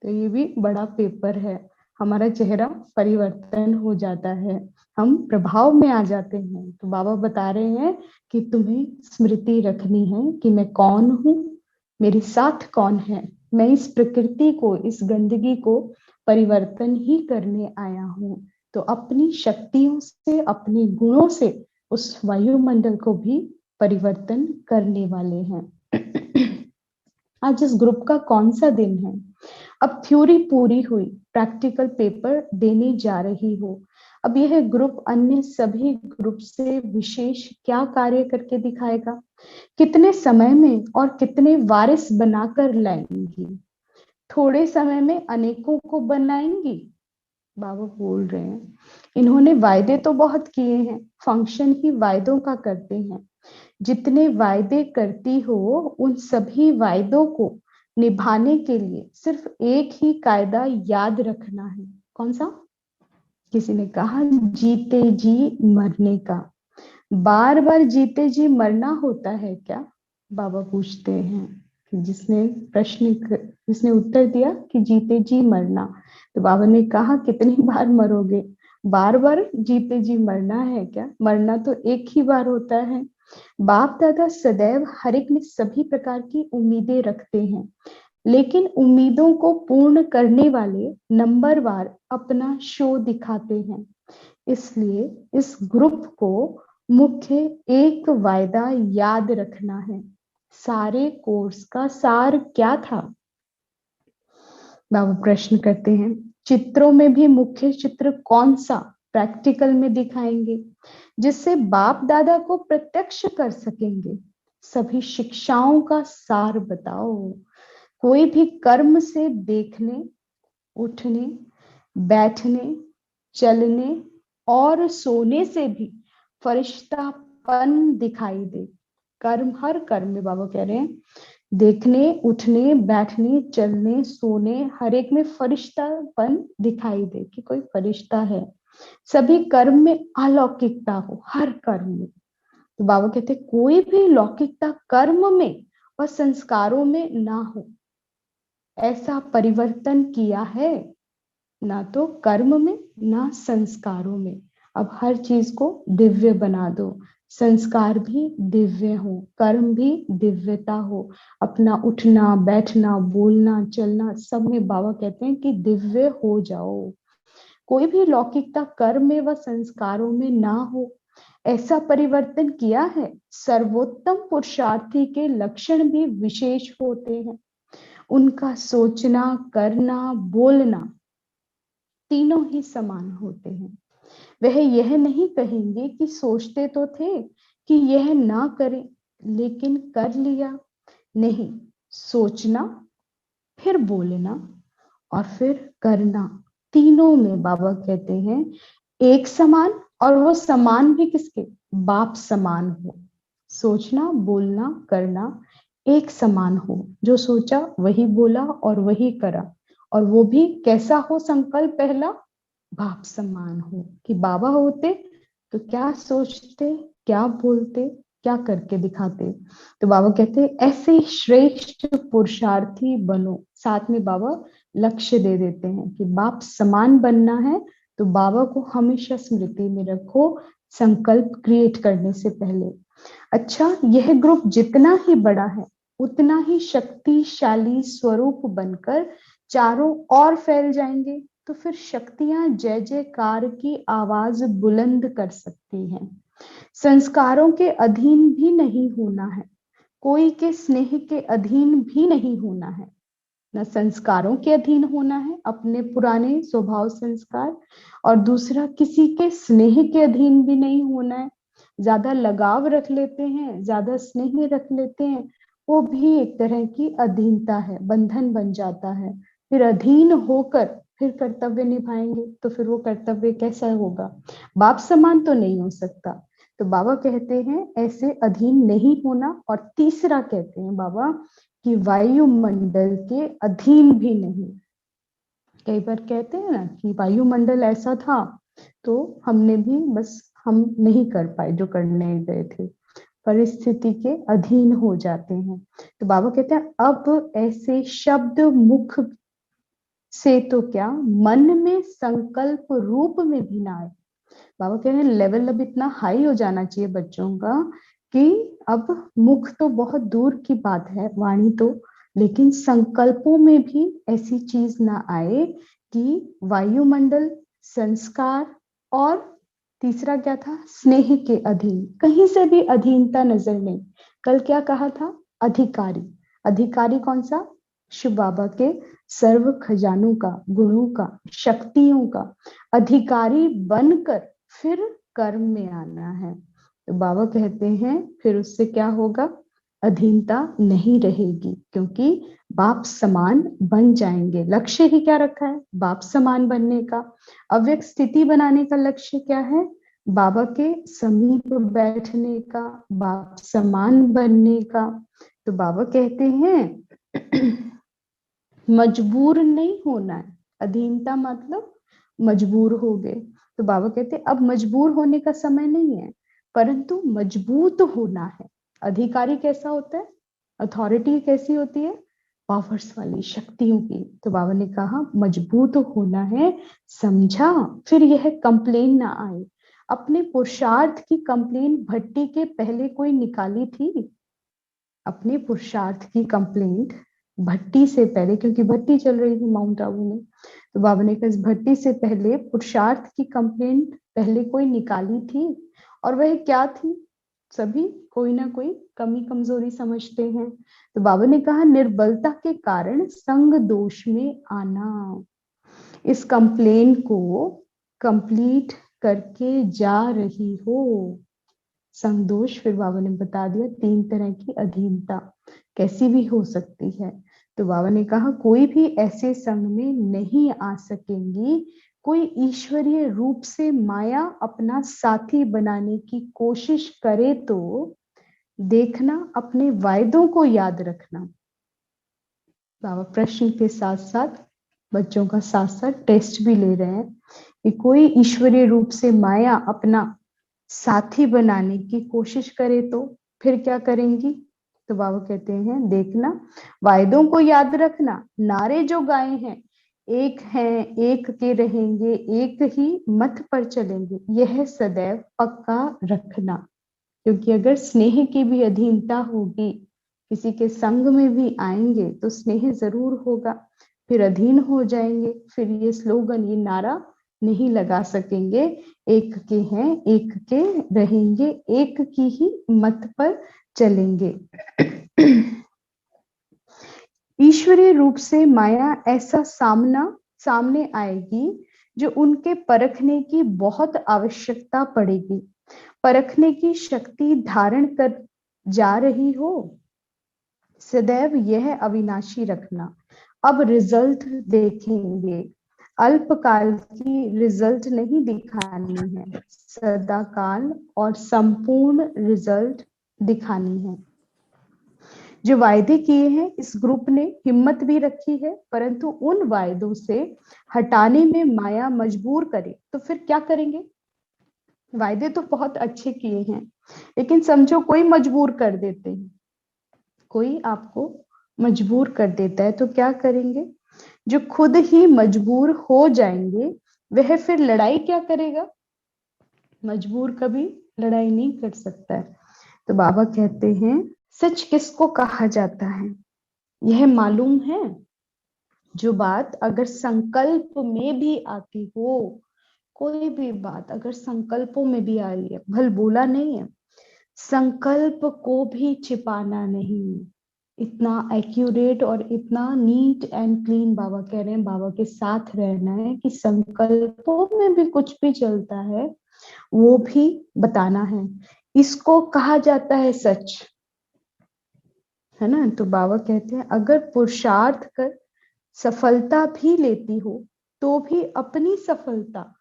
तो ये भी बड़ा पेपर है। हमारा चेहरा परिवर्तन हो जाता है, हम प्रभाव में आ जाते हैं। तो बाबा बता रहे हैं कि तुम्हें स्मृति रखनी है कि मैं कौन हूँ, मेरे साथ कौन है। मैं इस प्रकृति को, इस गंदगी को परिवर्तन ही करने आया हूँ। तो अपनी शक्तियों से, अपने गुणों से उस वायुमंडल को भी परिवर्तन करने वाले हैं। आज इस ग्रुप का कौन सा दिन है? अब थ्योरी पूरी हुई, प्रैक्टिकल पेपर देने जा रही हो। अब यह ग्रुप अन्य सभी ग्रुप से विशेष क्या कार्य करके दिखाएगा? कितने समय में और कितने वारिस बनाकर लाएंगी? थोड़े समय में अनेकों को बनाएंगी। बाबा बोल रहे हैं इन्होंने वायदे तो बहुत किए हैं, फंक्शन ही वायदों का करते हैं। जितने वायदे करती हो उन सभी वायदों को निभाने के लिए सिर्फ एक ही कायदा याद रखना है। कौन सा? किसी ने कहा जीते जी मरने का। बार बार जीते जी मरना होता है क्या? बाबा पूछते हैं। जिसने उत्तर दिया कि जीते जी मरना, तो बाबा ने कहा कितनी बार मरोगे? बार बार जीते जी मरना है क्या? मरना तो एक ही बार होता है। बाप दादा सदैव हर एक में सभी प्रकार की उम्मीदें रखते हैं, लेकिन उम्मीदों को पूर्ण करने वाले नंबरवार अपना शो दिखाते हैं। इसलिए इस ग्रुप को मुख्य एक वायदा याद रखना है। सारे कोर्स का सार क्या था? बाबा प्रश्न करते हैं। चित्रों में भी मुख्य चित्र कौन सा प्रैक्टिकल में दिखाएंगे, जिससे बाप दादा को प्रत्यक्ष कर सकेंगे? सभी शिक्षाओं का सार बताओ। कोई भी कर्म से देखने, उठने, बैठने, चलने और सोने से भी फरिश्तापन दिखाई दे। कर्म, हर कर्म में बाबा कह रहे हैं देखने, उठने, बैठने, चलने, सोने, हर एक में फरिश्तापन दिखाई दे कि कोई फरिश्ता है। सभी कर्म में अलौकिकता हो, हर कर्म में। तो बाबा कहते कोई भी लौकिकता कर्म में और संस्कारों में ना हो। ऐसा परिवर्तन किया है, ना तो कर्म में ना संस्कारों में। अब हर चीज को दिव्य बना दो, संस्कार भी दिव्य हो, कर्म भी दिव्यता हो। अपना उठना, बैठना, बोलना, चलना, सब में बाबा कहते हैं कि दिव्य हो जाओ। कोई भी लौकिकता कर्म में व संस्कारों में ना हो। ऐसा परिवर्तन किया है। सर्वोत्तम पुरुषार्थी के लक्षण भी विशेष होते हैं। उनका सोचना, करना, बोलना तीनों ही समान होते हैं। वह यह नहीं कहेंगे कि सोचते तो थे कि यह ना करें लेकिन कर लिया। नहीं, सोचना, फिर बोलना और फिर करना, तीनों में बाबा कहते हैं एक समान। और वो समान भी किसके? बाप समान हो। सोचना, बोलना, करना एक समान हो। जो सोचा वही बोला और वही करा, और वो भी कैसा हो? संकल्प पहला बाप समान हो। कि बाबा होते तो क्या सोचते, क्या बोलते, क्या करके दिखाते। तो बाबा कहते ऐसे श्रेष्ठ पुरुषार्थी बनो। साथ में बाबा लक्ष्य दे देते हैं कि बाप समान बनना है तो बाबा को हमेशा स्मृति में रखो संकल्प क्रिएट करने से पहले। अच्छा, यह ग्रुप जितना ही बड़ा है उतना ही शक्तिशाली स्वरूप बनकर चारों ओर फैल जाएंगे, तो फिर शक्तियां जय जयकार की आवाज बुलंद कर सकती हैं। संस्कारों के अधीन भी नहीं होना है, कोई के स्नेह के अधीन भी नहीं होना है, न संस्कारों के अधीन होना है, अपने पुराने स्वभाव संस्कार, और दूसरा किसी के स्नेह के अधीन भी नहीं होना है। ज्यादा लगाव रख लेते हैं, ज्यादा स्नेह रख लेते हैं, वो भी एक तरह की अधीनता है, बंधन बन जाता है। फिर अधीन होकर फिर कर्तव्य निभाएंगे तो फिर वो कर्तव्य कैसा होगा, बाप समान तो नहीं हो सकता। तो बाबा कहते हैं ऐसे अधीन नहीं होना। और तीसरा कहते हैं बाबा कि वायुमंडल के अधीन भी नहीं। कई बार कहते हैं ना कि वायुमंडल ऐसा था तो हमने भी बस हम नहीं कर पाए जो करने गए थे, परिस्थिति के अधीन हो जाते हैं। तो बाबा कहते हैं अब ऐसे शब्द मुख से तो क्या, मन में संकल्प रूप में भी ना आए। बाबा कह रहे हैं लेवल अब इतना हाई हो जाना चाहिए बच्चों का कि अब मुख तो बहुत दूर की बात है, वाणी तो, लेकिन संकल्पों में भी ऐसी चीज ना आए कि वायुमंडल, संस्कार और तीसरा क्या था, स्नेह के अधीन, कहीं से भी अधीनता नजर नहीं। कल क्या कहा था, अधिकारी। अधिकारी कौन सा, शिव बाबा के सर्व खजानों का, गुणों का, शक्तियों का अधिकारी बनकर फिर कर्म में आना है। तो बाबा कहते हैं फिर उससे क्या होगा, अधीनता नहीं रहेगी, क्योंकि बाप समान बन जाएंगे। लक्ष्य ही क्या रखा है, बाप समान बनने का। अव्यक्त स्थिति बनाने का लक्ष्य क्या है, बाबा के समीप बैठने का, बाप समान बनने का। तो बाबा कहते हैं मजबूर नहीं होना है। अधीनता मतलब मजबूर हो गए, तो बाबा कहते अब मजबूर होने का समय नहीं है, परंतु मजबूत होना है। अधिकारी कैसा होता है, अथॉरिटी कैसी होती है, पावर्स वाली, शक्तियों की। तो बाबा ने कहा मजबूत होना है, समझा। फिर यह कंप्लेन ना आए। अपने पुरुषार्थ की कंप्लेन भट्टी के पहले कोई निकाली थी, अपने पुरुषार्थ की कंप्लेंट भट्टी से पहले, क्योंकि भट्टी चल रही थी माउंट आबू में, तो बाबा ने कहा इस भट्टी से पहले पुरुषार्थ की कंप्लेंट पहले कोई निकाली थी, और वह क्या थी, सभी कोई ना कोई कमी कमजोरी समझते हैं। तो बाबा ने कहा निर्बलता के कारण संग दोष में आना। इस कंप्लेन को कंप्लीट करके जा रही हो। संदोष फिर बाबा ने बता दिया, 3 तरह की अधीनता कैसी भी हो सकती है। तो बाबा ने कहा कोई भी ऐसे संग में नहीं आ सकेंगी, कोई ईश्वरीय रूप से माया अपना साथी बनाने की कोशिश करे तो देखना, अपने वायदों को याद रखना। बाबा प्रश्न के साथ साथ बच्चों का साथ साथ टेस्ट भी ले रहे हैं कि कोई ईश्वरीय रूप से माया अपना साथी बनाने की कोशिश करे तो फिर क्या करेंगी। तो बाबा कहते हैं देखना, वायदों को याद रखना, नारे जो गाए हैं, एक हैं, एक के रहेंगे, एक ही मत पर चलेंगे, यह सदैव पक्का रखना। क्योंकि अगर स्नेह की भी अधीनता होगी, किसी के संग में भी आएंगे तो स्नेह जरूर होगा, फिर अधीन हो जाएंगे, फिर ये स्लोगन, ये नारा नहीं लगा सकेंगे, एक के हैं, एक के रहेंगे, एक की ही मत पर चलेंगे। ईश्वरीय रूप से माया ऐसा सामने आएगी जो उनके परखने की बहुत आवश्यकता पड़ेगी। परखने की शक्ति धारण कर जा रही हो, सदैव यह अविनाशी रखना। अब रिजल्ट देखेंगे, अल्पकाल की रिजल्ट नहीं दिखानी है, सदाकाल और संपूर्ण रिजल्ट दिखानी है। जो वायदे किए हैं इस ग्रुप ने हिम्मत भी रखी है, परंतु उन वायदों से हटाने में माया मजबूर करे तो फिर क्या करेंगे। वायदे तो बहुत अच्छे किए हैं, लेकिन समझो कोई मजबूर कर देते हैं, कोई आपको मजबूर कर देता है तो क्या करेंगे। जो खुद ही मजबूर हो जाएंगे वह फिर लड़ाई क्या करेगा? मजबूर कभी लड़ाई नहीं कर सकता है। तो बाबा कहते हैं सच किसको कहा जाता है? यह मालूम है जो बात अगर संकल्प में भी आती हो, कोई भी बात अगर संकल्पों में भी आ रही है, भल बोला नहीं है, संकल्प को भी छिपाना नहीं। इतना एक्यूरेट और इतना नीट एंड क्लीन बाबा कह रहे हैं, बाबा के साथ रहना है कि संकल्पों में भी कुछ भी चलता है वो भी बताना है। इसको कहा जाता है सच, है ना। तो बाबा कहते हैं अगर पुरुषार्थ कर सफलता भी लेती हो तो भी अपनी सफलता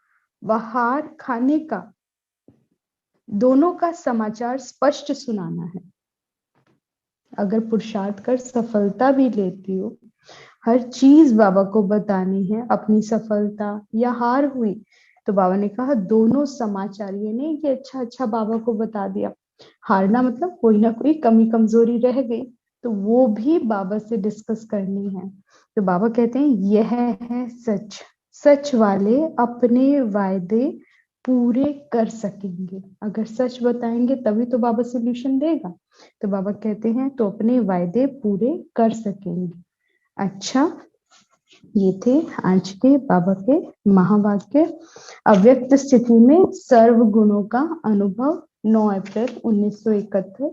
व हार खाने का दोनों का समाचार स्पष्ट सुनाना है। अगर पुरुषार्थ कर सफलता भी लेती हो, हर चीज बाबा को बतानी है, अपनी सफलता या हार हुई तो बाबा ने कहा दोनों समाचार, ये नहीं कि अच्छा अच्छा बाबा को बता दिया, हारना मतलब कोई ना कोई कमी कमजोरी रह गई तो वो भी बाबा से डिस्कस करनी है। तो बाबा कहते हैं यह है सच, सच वाले अपने वायदे पूरे कर सकेंगे। अगर सच बताएंगे तभी तो बाबा सोल्यूशन देगा। तो बाबा कहते हैं तो अपने वायदे पूरे कर सकेंगे। अच्छा, ये थे आज के बाबा के महावाक्य। अव्यक्त स्थिति में सर्व गुणों का अनुभव 9 अप्रैल 1971।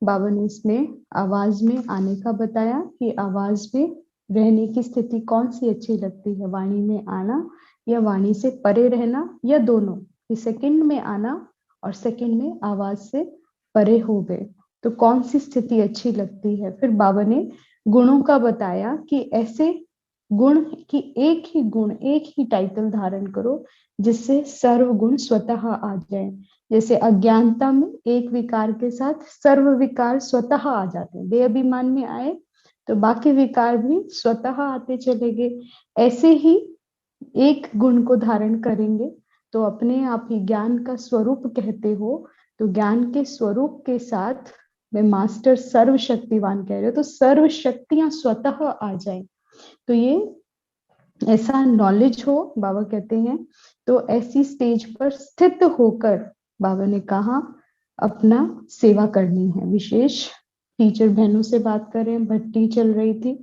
बाबा ने इसमें आवाज में आने का बताया कि आवाज में रहने की स्थिति कौन सी अच्छी लगती है, वाणी में आना या वाणी से परे रहना या दोनों, कि सेकंड में आना और सेकंड में आवाज से परे हो गए तो कौन सी स्थिति अच्छी लगती है। फिर बाबा ने गुणों का बताया कि ऐसे गुण की एक ही गुण, एक ही टाइटल धारण करो जिससे सर्व गुण स्वतः आ जाए। जैसे अज्ञानता में एक विकार के साथ सर्व विकार स्वतः आ जाते हैं, देहाभिमान में आए तो बाकी विकार भी स्वतः आते चले गए। ऐसे ही एक गुण को धारण करेंगे तो अपने आप ही ज्ञान का स्वरूप कहते हो, तो ज्ञान के स्वरूप के साथ मैं मास्टर सर्वशक्तिवान कह रहे हो तो सर्व शक्तियां स्वतः आ जाए। तो ये ऐसा नॉलेज हो, बाबा कहते हैं, तो ऐसी स्टेज पर स्थित होकर बाबा ने कहा अपना सेवा करनी है। विशेष टीचर बहनों से बात करें, भट्टी चल रही थी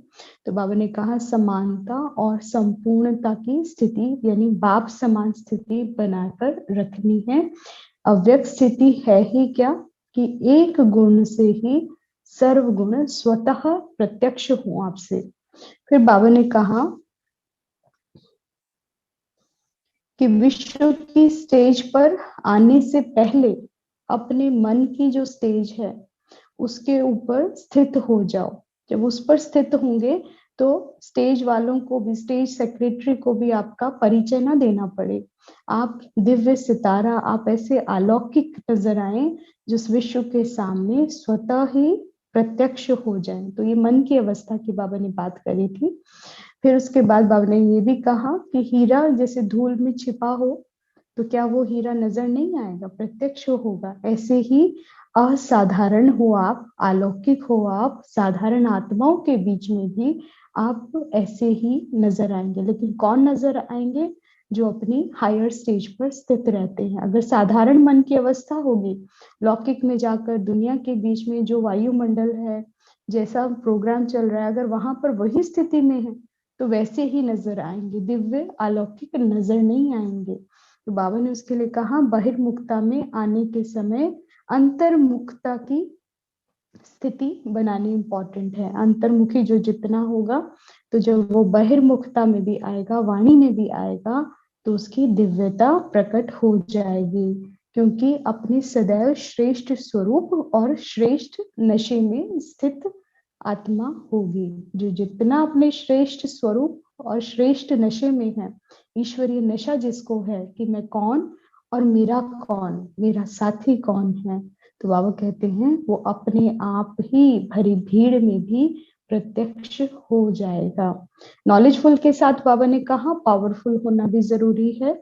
तो बाबा ने कहा समानता और संपूर्णता की स्थिति यानी बाप समान स्थिति बनाकर रखनी है। अव्यक्त स्थिति है ही क्या कि एक गुण से ही सर्व गुण स्वतः प्रत्यक्ष हो आपसे। फिर बाबा ने कहा कि विश्व की स्टेज पर आने से पहले अपने मन की जो स्टेज है उसके ऊपर स्थित हो जाओ। जब उस पर स्थित होंगे तो स्टेज वालों को भी, स्टेज सेक्रेटरी को भी आपका परिचय ना देना पड़े। आप दिव्य सितारा, आप ऐसे अलौकिक नजर आए जो इस विश्व के सामने स्वतः ही प्रत्यक्ष हो जाए। तो ये मन की अवस्था की बाबा ने बात करी थी। फिर उसके बाद बाबा ने ये भी कहा कि हीरा जैसे धूल में छिपा हो तो क्या वो हीरा नजर नहीं आएगा, प्रत्यक्ष होगा। ऐसे ही असाधारण हो आप, अलौकिक हो आप, साधारण आत्माओं के बीच में भी आप ऐसे ही नजर आएंगे। लेकिन कौन नजर आएंगे? जो अपनी हायर स्टेज पर स्थित रहते हैं। अगर साधारण मन की अवस्था होगी, लौकिक में जाकर दुनिया के बीच में जो वायुमंडल है, जैसा प्रोग्राम चल रहा है, अगर वहां पर वही स्थिति में है तो वैसे ही नजर आएंगे, दिव्य अलौकिक नजर नहीं आएंगे। तो बाबा ने उसके लिए कहा बहिर्मुखता में आने के समय अंतर्मुखता की स्थिति बनानी इंपॉर्टेंट है। अंतर्मुखी जो जितना होगा तो जब वो बहिर्मुखता में भी आएगा, वाणी में भी आएगा तो उसकी दिव्यता प्रकट हो जाएगी, क्योंकि अपने सदैव श्रेष्ठ स्वरूप और श्रेष्ठ नशे में स्थित आत्मा होगी। जो जितना अपने श्रेष्ठ स्वरूप और श्रेष्ठ नशे में है, ईश्वरीय नशा जिसको है कि मैं कौन और मेरा कौन, मेरा साथी कौन है, तो बाबा कहते हैं वो अपने आप ही भरी भीड़ में भी प्रत्यक्ष हो जाएगा। नॉलेजफुल के साथ बाबा ने कहा पावरफुल होना भी जरूरी है।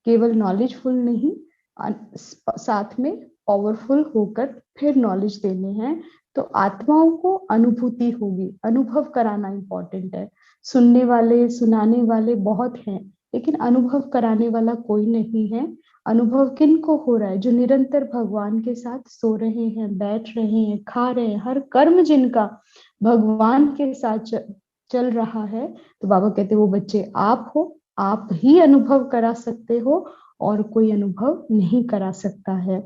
केवल नॉलेजफुल नहीं, साथ में पावरफुल होकर फिर नॉलेज देने हैं। तो आत्माओं को अनुभूति होगी, अनुभव कराना इंपॉर्टेंट है। सुनने वाले सुनाने वाले बहुत हैं, लेकिन अनुभव कराने वाला कोई नहीं है। अनुभव किन को हो रहा है? जो निरंतर भगवान के साथ सो रहे हैं, बैठ रहे हैं, खा रहे हैं, हर कर्म जिनका भगवान के साथ चल रहा है। तो बाबा कहते वो बच्चे आप हो, आप ही अनुभव करा सकते हो और कोई अनुभव नहीं करा सकता है।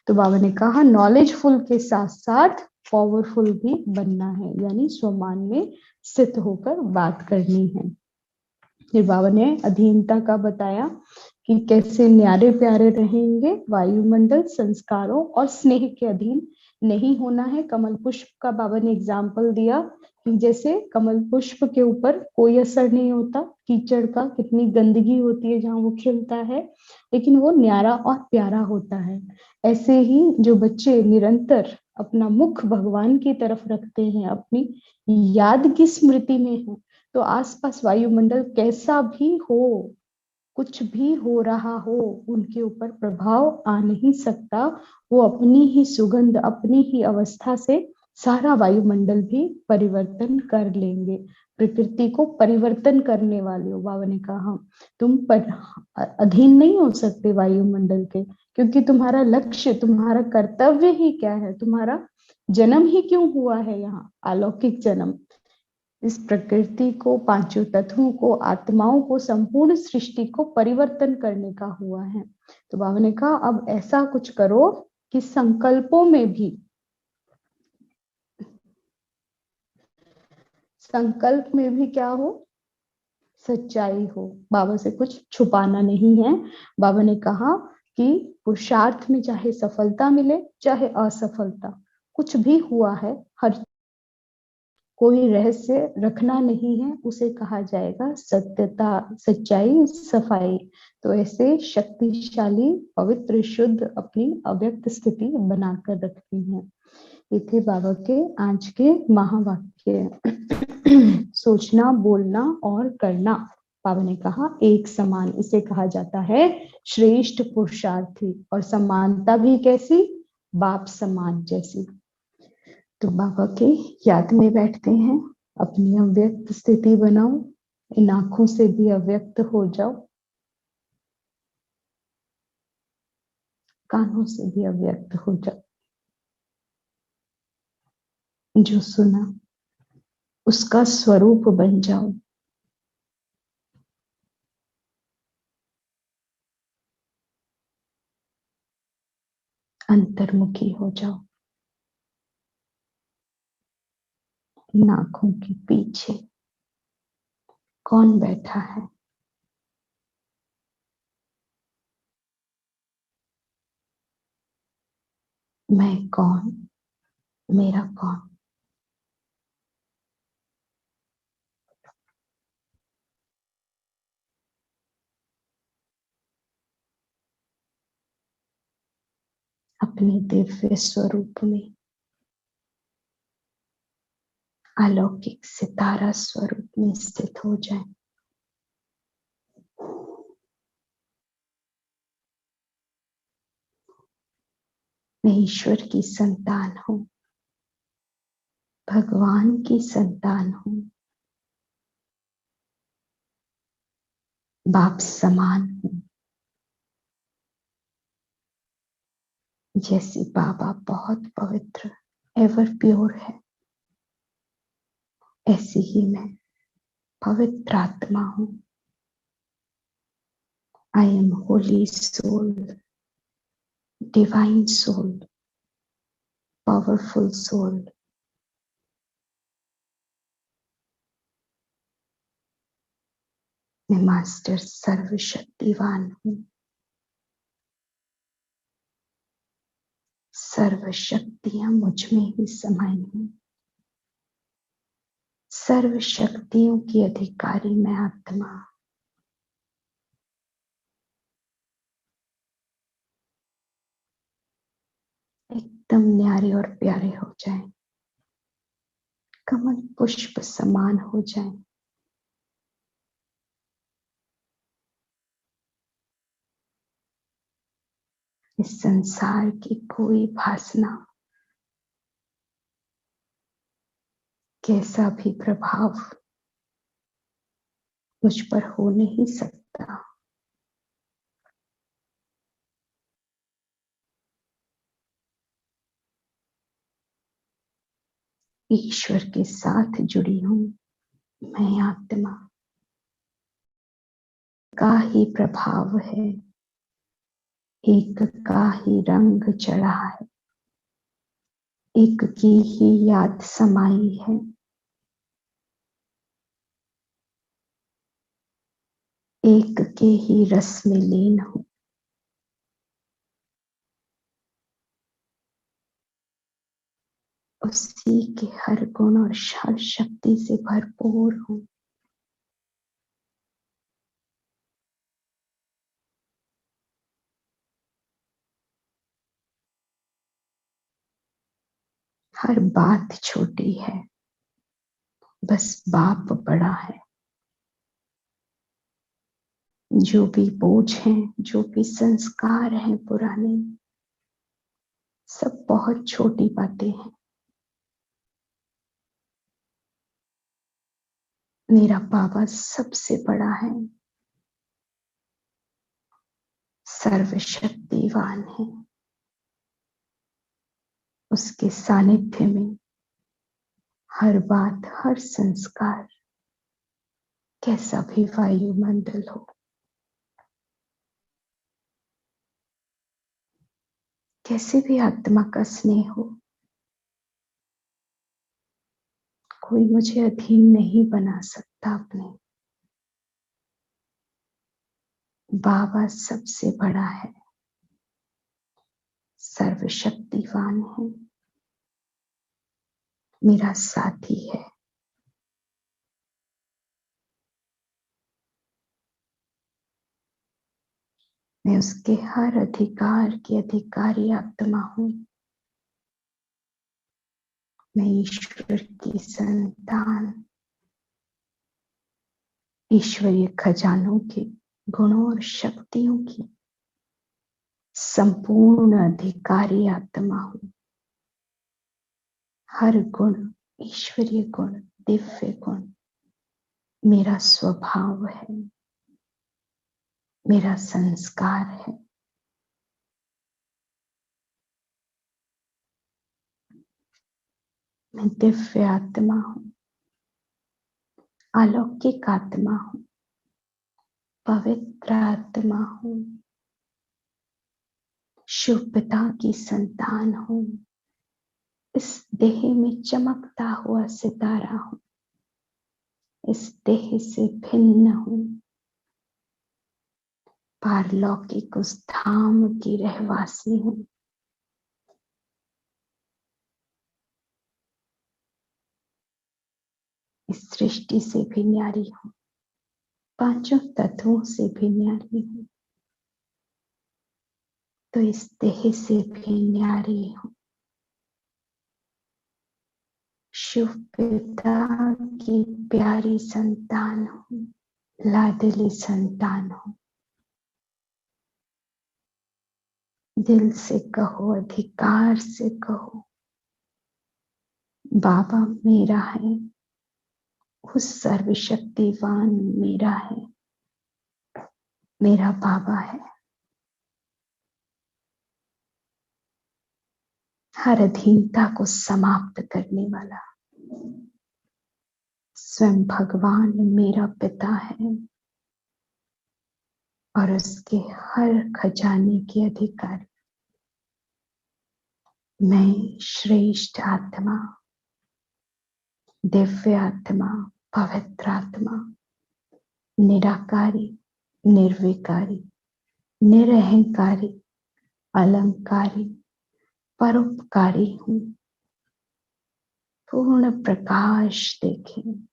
तो बाबा ने कहा नॉलेजफुल के साथ साथ पावरफुल भी बनना है, यानी स्वमान में स्थित होकर बात करनी है। फिर बाबा ने अधीनता का बताया कि कैसे न्यारे प्यारे रहेंगे, वायुमंडल संस्कारों और स्नेह के अधीन नहीं होना है। कमल पुष्प का बाबा ने एग्जाम्पल दिया कि जैसे कमल पुष्प के ऊपर कोई असर नहीं होता कीचड़ का, कितनी गंदगी होती है जहाँ वो खिलता है, लेकिन वो न्यारा और प्यारा होता है। ऐसे ही जो बच्चे निरंतर अपना मुख भगवान की तरफ रखते हैं, अपनी याद की स्मृति में है, तो आसपास वायुमंडल कैसा भी हो, कुछ भी हो रहा हो, उनके ऊपर प्रभाव आ नहीं सकता। वो अपनी ही सुगंध, अपनी ही अवस्था से सारा वायुमंडल भी परिवर्तन कर लेंगे। प्रकृति को परिवर्तन करने वाले हो। बाबा ने कहा तुम पर अधीन नहीं हो सकते वायुमंडल के, क्योंकि तुम्हारा लक्ष्य, तुम्हारा कर्तव्य ही क्या है, तुम्हारा जन्म ही क्यों हुआ है यहाँ, अलौकिक जन्म। इस प्रकृति को, पांचों तत्वों को, आत्माओं को, संपूर्ण सृष्टि को परिवर्तन करने का हुआ है। तो बाबा ने कहा अब ऐसा कुछ करो कि संकल्पों में भी, संकल्प में भी क्या हो, सच्चाई हो। बाबा से कुछ छुपाना नहीं है। बाबा ने कहा कि पुरुषार्थ में चाहे सफलता मिले चाहे असफलता, कुछ भी हुआ है, हर कोई रहस्य रखना नहीं है, उसे कहा जाएगा सत्यता, सच्चाई, सफाई। तो ऐसे शक्तिशाली, पवित्र, शुद्ध अपनी अव्यक्त स्थिति बनाकर रखती हैं। ये थे बाबा के आज के महावाक्य। सोचना, बोलना और करना, बाबा ने कहा एक समान, इसे कहा जाता है श्रेष्ठ पुरुषार्थी। और समानता भी कैसी? बाप समान जैसी। तो बाबा के याद में बैठते हैं, अपनी अव्यक्त स्थिति बनाओ, इन आंखों से भी अव्यक्त हो जाओ, कानों से भी अव्यक्त हो जाओ। जो सुना उसका स्वरूप बन जाओ। अंतर्मुखी हो जाओ। इन आंखों के पीछे कौन बैठा है? मैं कौन, मेरा कौन? अपने दिव्य स्वरूप में, अलौकिक सितारा स्वरूप में स्थित हो जाए। मैं ईश्वर की संतान हूँ, भगवान की संतान हूँ, बाप समान हूँ। जैसे बाबा बहुत पवित्र, एवर प्योर है, ऐसी ही मैं पवित्र आत्मा हूँ। I am holy soul, divine soul, powerful soul. मैं मास्टर सर्वशक्तिवान हूँ। सर्व शक्तियां मुझ में ही समाई हैं। सर्व शक्तियों की अधिकारी मैं आत्मा। एकदम न्यारे और प्यारे हो जाएं, कमल पुष्प समान हो जाएं। इस संसार की कोई भासना, कैसा भी प्रभाव मुझ पर हो नहीं सकता। ईश्वर के साथ जुड़ी हूं मैं आत्मा का ही प्रभाव है, एक का ही रंग चढ़ा है, एक की ही याद समाई है। एक के ही रस में लीन हूं, उसी के हर गुण और हर शक्ति से भरपूर हूं। हर बात छोटी है, बस बाप बड़ा है। जो भी बोझ हैं, जो भी संस्कार हैं पुराने, सब बहुत छोटी बातें हैं। मेरा बाबा सबसे बड़ा है, सर्वशक्तिवान है। उसके सानिध्य में हर बात, हर संस्कार, कैसा भी वायुमंडल हो, कैसे भी आत्मा का स्नेह हो, कोई मुझे अधीन नहीं बना सकता अपने। बाबा सबसे बड़ा है, सर्वशक्तिवान है, मेरा साथी है। मैं उसके हर अधिकार की अधिकारी आत्मा हूं। मैं ईश्वर की संतान, ईश्वरीय खजानों के गुणों और शक्तियों की संपूर्ण अधिकारी आत्मा हूं। हर गुण, ईश्वरीय गुण, दिव्य गुण मेरा स्वभाव है, मेरा संस्कार है। मैं दिव्य आत्मा हूं, अलौकिक आत्मा हूं, पवित्र आत्मा हूं, शिव पिता की संतान हूं। इस देह में चमकता हुआ सितारा हूं, इस देह से भिन्न हूं। पारलौकिक उस धाम की रहवासी हूं। इस सृष्टि से भी न्यारी हूं, पांचों तत्वों से भी न्यारी हूं, तो इस देह से भी न्यारी हूं। शिव पिता की प्यारी संतान हूं, लाडली संतान हूं। दिल से कहो, अधिकार से कहो, बाबा मेरा है, उस सर्वशक्तिवान मेरा है, मेरा बाबा है। हर अधीनता को समाप्त करने वाला स्वयं भगवान मेरा पिता है और उसके हर खजाने के अधिकारी। मैं श्रेष्ठ आत्मा, दिव्य आत्मा, पवित्र आत्मा, निराकारी, निर्विकारी, निरहंकारी, अलंकारी, परोपकारी हूं। पूर्ण प्रकाश देखें।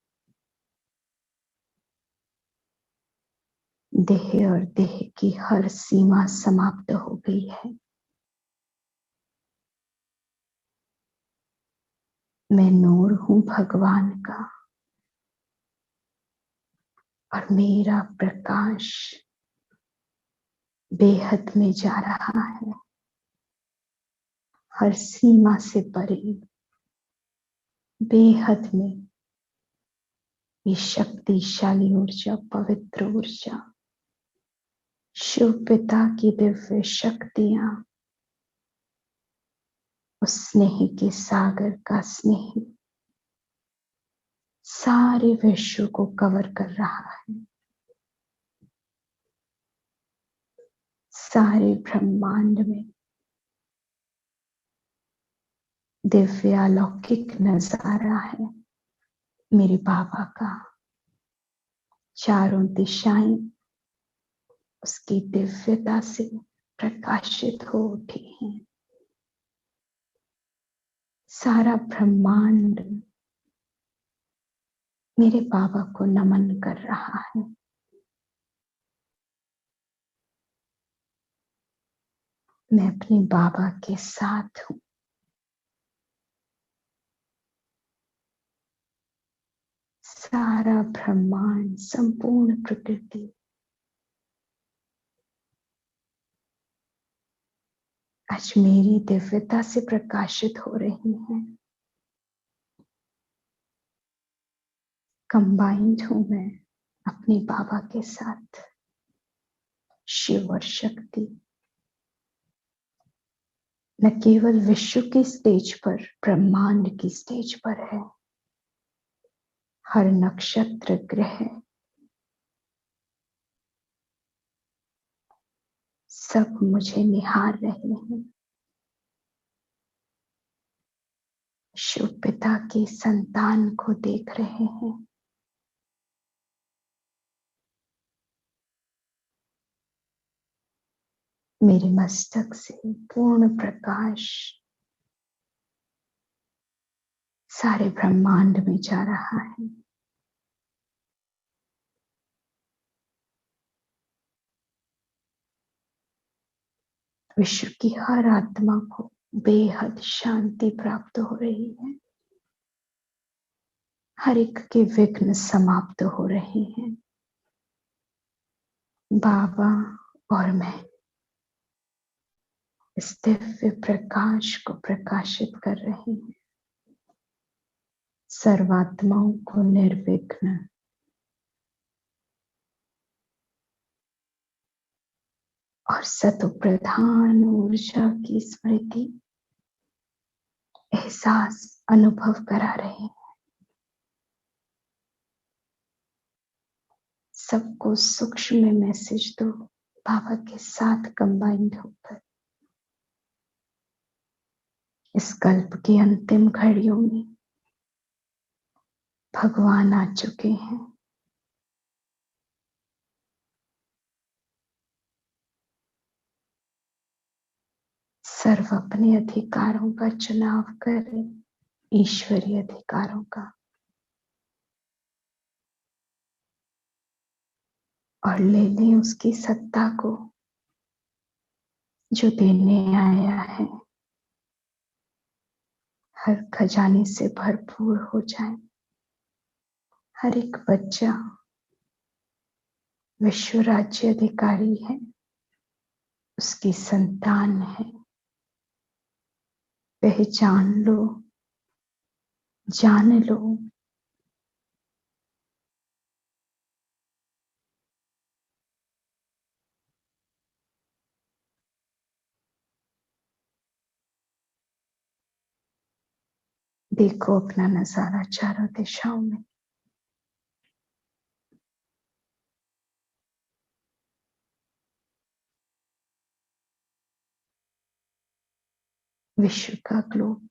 देह और देह की हर सीमा समाप्त हो गई है। मैं नूर हूं भगवान का और मेरा प्रकाश बेहद में जा रहा है, हर सीमा से परे, बेहद में। ये शक्तिशाली ऊर्जा, पवित्र ऊर्जा, शिव पिता की दिव्य शक्तियां, उस स्नेह के सागर का स्नेह सारे विश्व को कवर कर रहा है। सारे ब्रह्मांड में दिव्य अलौकिक नजारा है मेरे बाबा का। चारों दिशाएं उसकी दिव्यता से प्रकाशित हो उठी हैं। सारा ब्रह्मांड मेरे बाबा को नमन कर रहा है। मैं अपने बाबा के साथ हूं। सारा ब्रह्मांड, संपूर्ण प्रकृति आज मेरी दिव्यता से प्रकाशित हो रही है। कंबाइंड हूं मैं अपने बाबा के साथ। शिव और शक्ति न केवल विश्व की स्टेज पर, ब्रह्मांड की स्टेज पर है। हर नक्षत्र, ग्रह सब मुझे निहार रहे हैं। शिव पिता की संतान को देख रहे हैं। मेरे मस्तक से पूर्ण प्रकाश सारे ब्रह्मांड में जा रहा है। विश्व की हर आत्मा को बेहद शांति प्राप्त हो रही है। हर एक के विघ्न समाप्त हो रहे हैं। बाबा और मैं इस दिव्य प्रकाश को प्रकाशित कर रहे हैं। सर्वात्माओं को निर्विघ्न और सतो प्रधान ऊर्जा की स्मृति, एहसास, अनुभव करा रहे हैं। सबको सूक्ष्म मैसेज दो, बाबा के साथ कंबाइंड होकर। इस कल्प की अंतिम घड़ियों में भगवान आ चुके हैं। सर्व अपने अधिकारों का चुनाव करें, ईश्वरीय अधिकारों का, और ले लें उसकी सत्ता को जो देने आया है। हर खजाने से भरपूर हो जाए। हर एक बच्चा विश्व राज्य अधिकारी है, उसकी संतान है। पहचान लो, जान लो। देखो अपना नजारा चारों दिशाओं में। विश्व का ग्लोब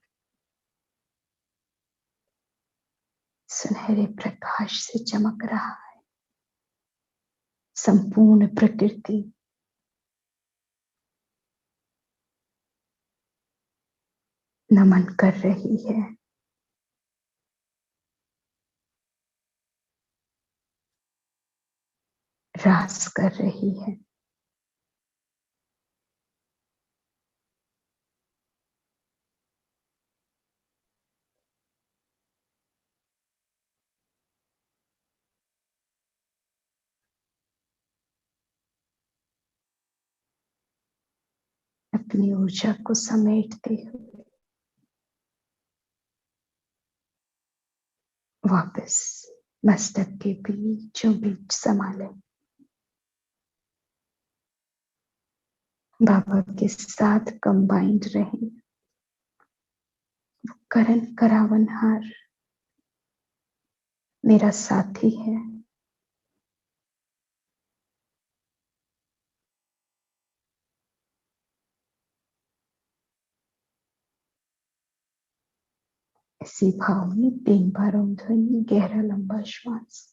सुनहरे प्रकाश से चमक रहा है। संपूर्ण प्रकृति नमन कर रही है। रास कर रही है। अपनी ऊर्जा को समेटते हुए वापस मस्तक के बीचों बीच संभाले, बाबा के साथ कंबाइंड रहे। करण करावनहार मेरा साथी है। इसी भाव में 3 बार ओम ध्वनि, गहरा लंबा श्वास।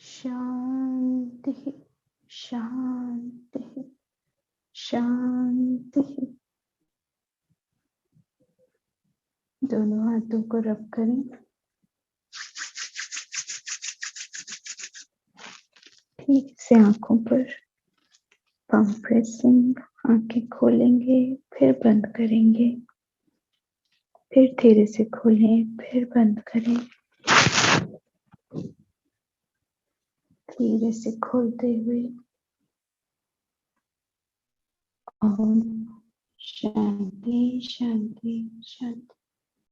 शांति, शांति, शांति। दोनों हाथों को रब करें। ठीक से आंखों पर palm pressing, आंखें खोलेंगे फिर बंद करेंगे, फिर धीरे से खोलें फिर बंद करें। धीरे से खोलते हुए ओम शांति शांति शांति।